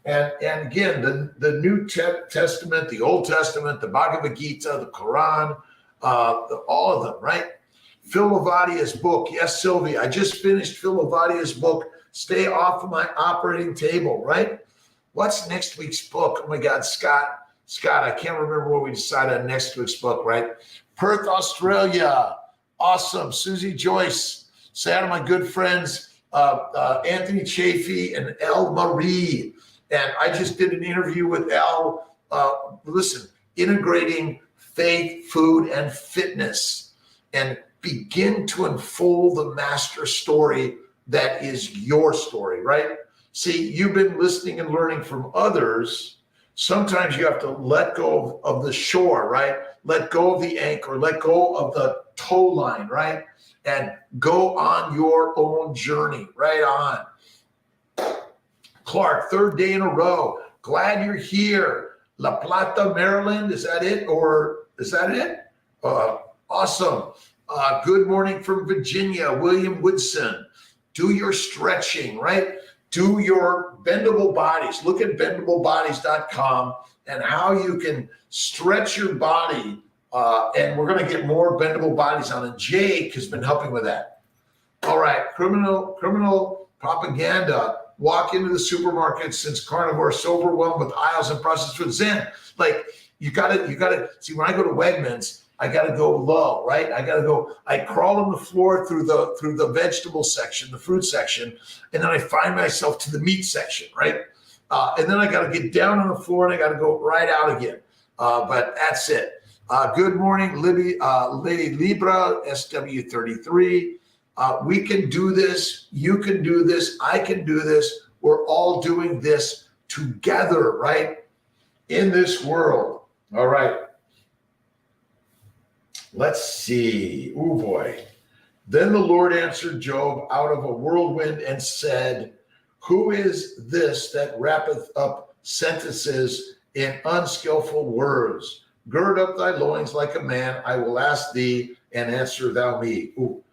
And again, the New Testament, the Old Testament, the Bhagavad Gita, the Quran, all of them, right? Phil Ovadia's book. Yes, Sylvie, I just finished Phil Ovadia's book, Stay Off of My Operating Table, right? What's next week's book? Oh my God, Scott, I can't remember what we decided on next week's book, right? Perth, Australia. Awesome. Susie Joyce. Say hi to my good friends, Anthony Chafee and Elle Marie. And I just did an interview with Elle. Listen, integrating faith, food, and fitness, and begin to unfold the master story that is your story, right? See, you've been listening and learning from others. Sometimes you have to let go of the shore, right? Let go of the anchor, let go of the tow line, right? And go on your own journey, right on. Clark, third day in a row. Glad you're here. La Plata, Maryland, is that it? Or is that it? Awesome. Good morning from Virginia, William Woodson. Do your stretching, right? Do your bendable bodies. Look at bendablebodies.com and how you can stretch your body. And we're going to get more bendable bodies on. And Jake has been helping with that. All right, criminal propaganda. Walk into the supermarket since carnivore is so overwhelmed with aisles and processed food. Zen, like you gotta see. When I go to Wegmans, I got to go low, right? I crawl on the floor through the vegetable section, the fruit section, and then I find myself to the meat section, right? And then I got to get down on the floor and I got to go right out again. But that's it. Good morning, Lady Libra, SW33. We can do this. You can do this. I can do this. We're all doing this together, right? In this world. All right. Let's see. Oh boy. Then the Lord answered Job out of a whirlwind and said, who is this that wrappeth up sentences in unskillful words? Gird up thy loins like a man. I will ask thee, and answer thou me. Ooh.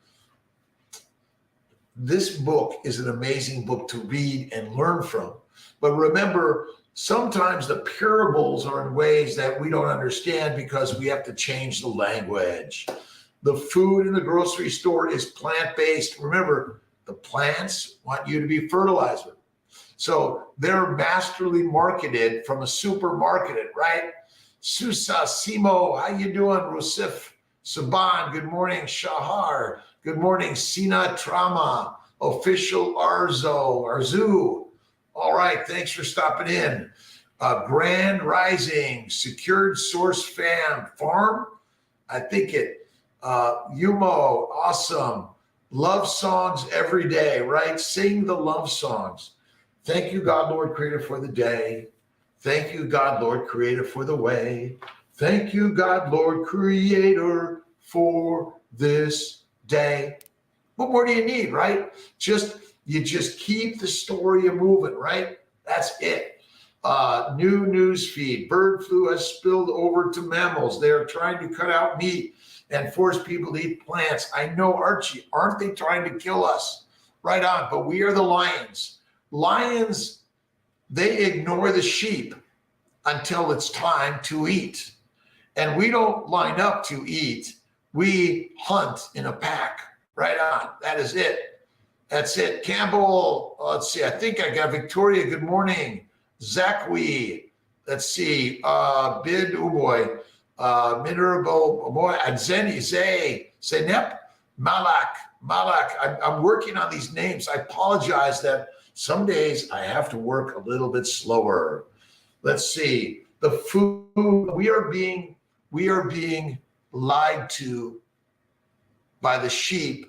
This book is an amazing book to read and learn from. But remember, sometimes the parables are in ways that we don't understand because we have to change the language. The food in the grocery store is plant-based. Remember, the plants want you to be fertilized with. So they're masterly marketed from a supermarket, right? Susa, Simo, how you doing? Rusif, Saban, good morning. Shahar, good morning. Sina Trama, official Arzu. All right, thanks for stopping in. Grand Rising, Secured Source Farm. I think it. Yumo, awesome. Love songs every day, right? Sing the love songs. Thank you, God, Lord, Creator, for the day. Thank you, God, Lord, Creator, for the way. Thank you, God, Lord, Creator, for this day. What more do you need, right? You just keep the story moving, right? That's it. New news feed. Bird flu has spilled over to mammals. They are trying to cut out meat and force people to eat plants. I know, Archie, aren't they trying to kill us? Right on, but we are the lions. Lions, they ignore the sheep until it's time to eat. And we don't line up to eat. We hunt in a pack. Right on. That is it. That's it. Campbell, let's see. I think I got Victoria. Good morning. Zakwi. Let's see. Bid, oh boy. Minerable, boy. Adzeni, Zay, Zeynep, Malak. I'm working on these names. I apologize that some days I have to work a little bit slower. Let's see. The food, we are being lied to by the sheep,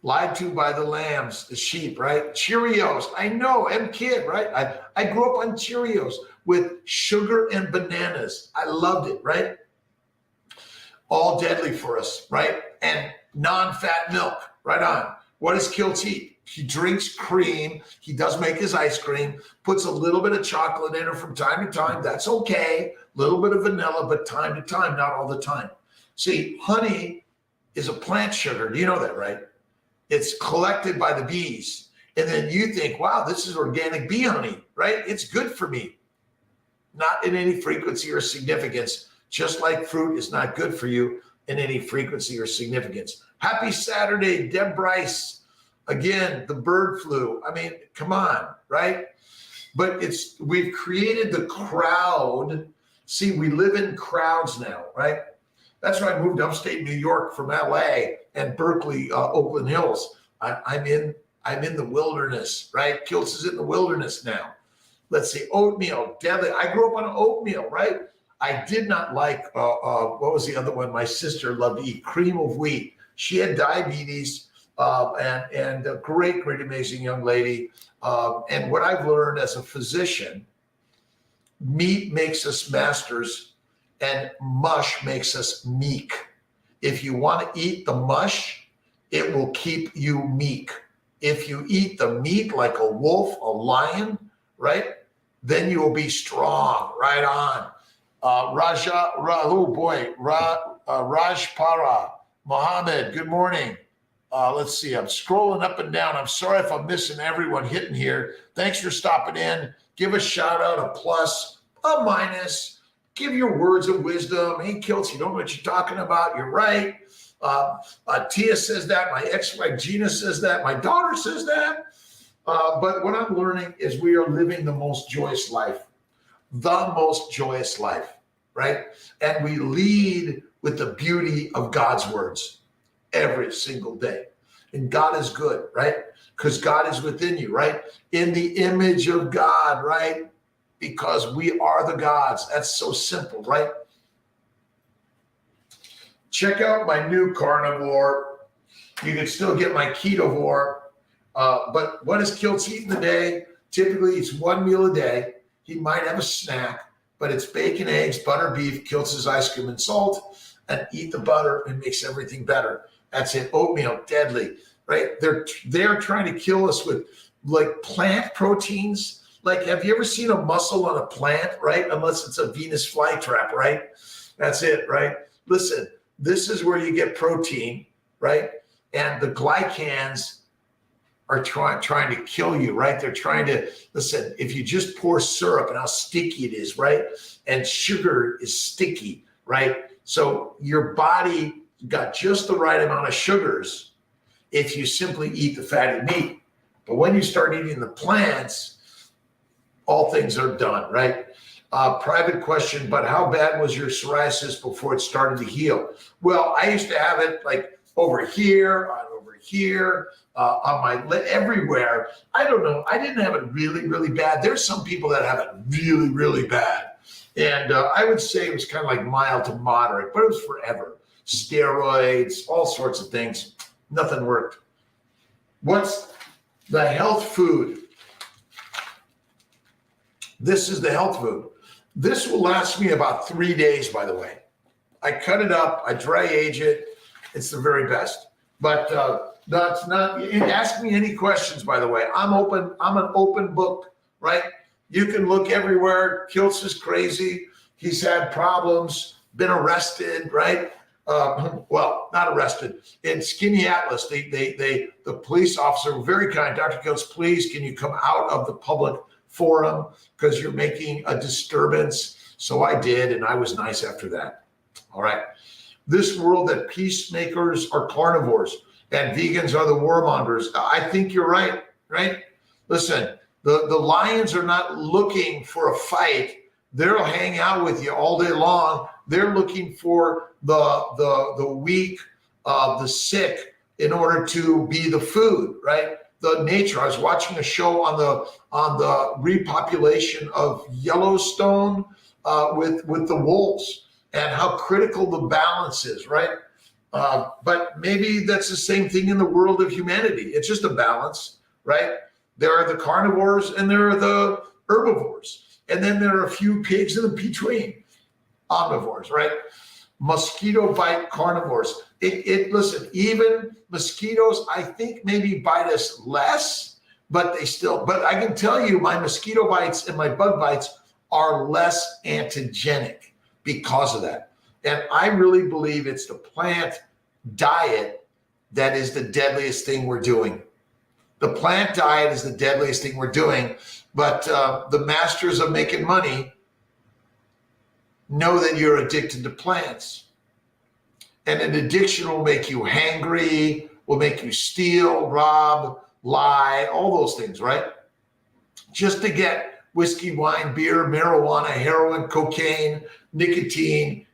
lied to by the lambs, the sheep, right? Cheerios, I know, kid, right? I grew up on Cheerios with sugar and bananas. I loved it, right? All deadly for us, right? And non-fat milk, right on. What does kiltz eat? He drinks cream. He does make his ice cream, puts a little bit of chocolate in it from time to time. That's okay. A little bit of vanilla, but time to time, not all the time. See, honey is a plant sugar. Do you know that, right? It's collected by the bees. And then you think, wow, this is organic bee honey, right? It's good for me. Not in any frequency or significance, just like fruit is not good for you in any frequency or significance. Happy Saturday, Deb Bryce. Again, the bird flu. I mean, come on, right? But we've created the crowd. See, we live in crowds now, right? That's why I moved upstate New York from LA and Berkeley, Oakland Hills. I'm in the wilderness, right? Kiltz is in the wilderness now. Let's see, oatmeal, deadly. I grew up on oatmeal, right? I did not like, what was the other one? My sister loved to eat cream of wheat. She had diabetes and a great, amazing young lady. And what I've learned as a physician, meat makes us masters and mush makes us meek. If you want to eat the mush, it will keep you meek. If you eat the meat like a wolf, a lion, right, then you will be strong. Right on. Rajpara, Mohammed, good morning. Let's see, I'm scrolling up and down. I'm sorry if I'm missing everyone hitting here. Thanks for stopping in. Give a shout out, a plus, a minus. Give your words of wisdom. Hey, Kiltz, you don't know what you're talking about. You're right. Tia says that. My ex-wife Gina says that. My daughter says that. But what I'm learning is we are living the most joyous life. The most joyous life, right? And we lead with the beauty of God's words every single day. And God is good, right? Because God is within you, right? In the image of God, right? Because we are the gods. That's so simple, right? Check out my new carnivore. You can still get my ketovore. But what does Kiltz eat in the day? Typically, it's one meal a day. He might have a snack, but it's bacon, eggs, butter, beef, Kiltz's ice cream, and salt, and eat the butter. It makes everything better. That's it. Oatmeal, deadly, right? They're trying to kill us with like plant proteins. Like, have you ever seen a mussel on a plant, right? Unless it's a Venus flytrap, right? That's it, right? Listen, this is where you get protein, right? And the glycans are trying to kill you, right? They're trying to, listen, if you just pour syrup and how sticky it is, right? And sugar is sticky, right? So your body got just the right amount of sugars if you simply eat the fatty meat. But when you start eating the plants, all things are done, right? Private question, but how bad was your psoriasis before it started to heal? Well, I used to have it like over here, on my lip, everywhere. I don't know. I didn't have it really, really bad. There's some people that have it really, really bad. And I would say it was kind of like mild to moderate, but it was forever. Steroids, all sorts of things. Nothing worked. What's the health food? This is the health food. This will last me about 3 days, by the way. I cut it up. I dry age it. It's the very best. But that's not, ask me any questions, by the way. I'm open. I'm an open book, right? You can look everywhere. Kiltz is crazy. He's had problems, been arrested, right? Well, not arrested. In Skinny Atlas, the police officer, very kind. Dr. Kiltz, please, can you come out of the public forum because you're making a disturbance? So I did, and I was nice after that. All right. This world that peacemakers are carnivores and vegans are the warmongers. I think you're right, right? Listen, the lions are not looking for a fight. They'll hang out with you all day long. They're looking for the weak, the sick, in order to be the food, right? The nature. I was watching a show on the repopulation of Yellowstone with the wolves and how critical the balance is, right? But maybe that's the same thing in the world of humanity. It's just a balance, right? There are the carnivores and there are the herbivores. And then there are a few pigs in between, omnivores, right? Mosquito bite carnivores. Listen, even mosquitoes, I think maybe bite us less, but I can tell you my mosquito bites and my bug bites are less antigenic because of that. And I really believe it's the plant diet that is the deadliest thing we're doing. The plant diet is the deadliest thing we're doing, but the masters of making money know that you're addicted to plants. And an addiction will make you hangry, will make you steal, rob, lie, all those things, right? Just to get whiskey, wine, beer, marijuana, heroin, cocaine, nicotine.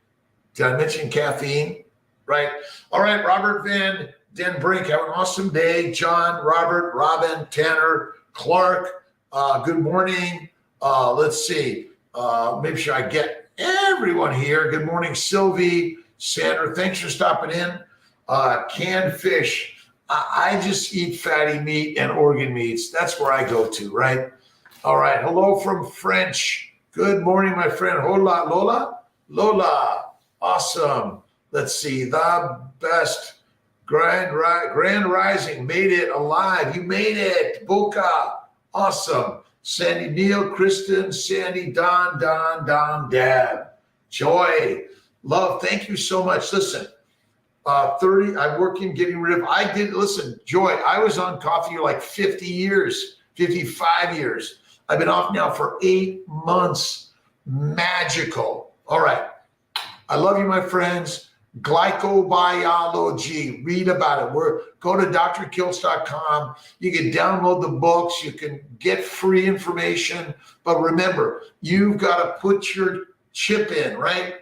Did I mention caffeine? Right? All right, Robert Van Den Brink, have an awesome day. John, Robert, Robin, Tanner, Clark, good morning. Let's see. Make sure I get everyone here. Good morning, Sylvie, Sandra, thanks for stopping in. Canned fish. I just eat fatty meat and organ meats. That's where I go to, right? All right. Hello from French. Good morning, my friend. Hola, Lola. Lola. Awesome. Let's see. The best. Grand Rising. Made it alive. You made it. Boca. Awesome. Sandy, Neil, Kristen, Sandy, Don, Dab. Joy. Love. Thank you so much. Listen. 30, I'm working, getting rid of, listen, Joy, I was on coffee like 50 years, 55 years. I've been off now for 8 months. Magical. All right. I love you, my friends. Glycobiology. Read about it. Go to drkiltz.com. You can download the books. You can get free information. But remember, you've got to put your chip in, right?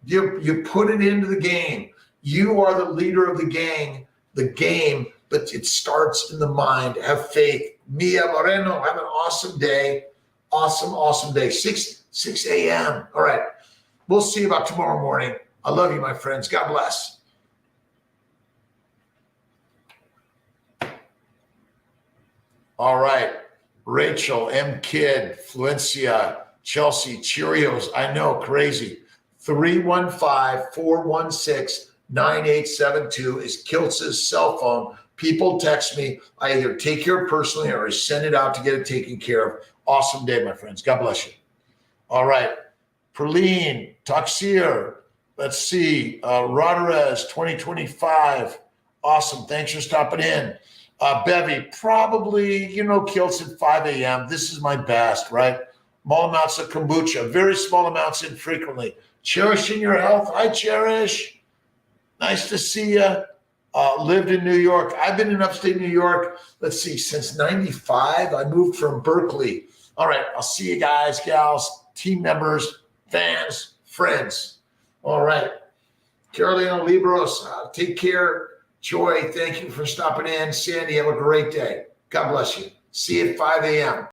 You put it into the game. You are the leader of the game, but it starts in the mind. Have faith. Mia Moreno, have an awesome day. Awesome day. 6 a.m. All right. We'll see you about tomorrow morning. I love you, my friends. God bless. All right. Rachel, M. Kidd, Fluencia, Chelsea, Cheerios. I know, crazy. 315-416-9872 is Kiltz's cell phone. People text me. I either take care of personally or I send it out to get it taken care of. Awesome day, my friends. God bless you. All right. Perline, Taxir. Let's see. Rodriguez, 2025. Awesome. Thanks for stopping in. Bevy, probably, kiltz at 5 a.m. This is my best, right? Small amounts of kombucha, very small amounts infrequently. Cherishing your health. Hi, Cherish. Nice to see you. Lived in New York. I've been in upstate New York, let's see, since 95. I moved from Berkeley. All right, I'll see you guys, gals, team members, fans, friends. All right. Carolina Libros, take care. Joy, thank you for stopping in. Sandy, have a great day. God bless you. See you at 5 a.m.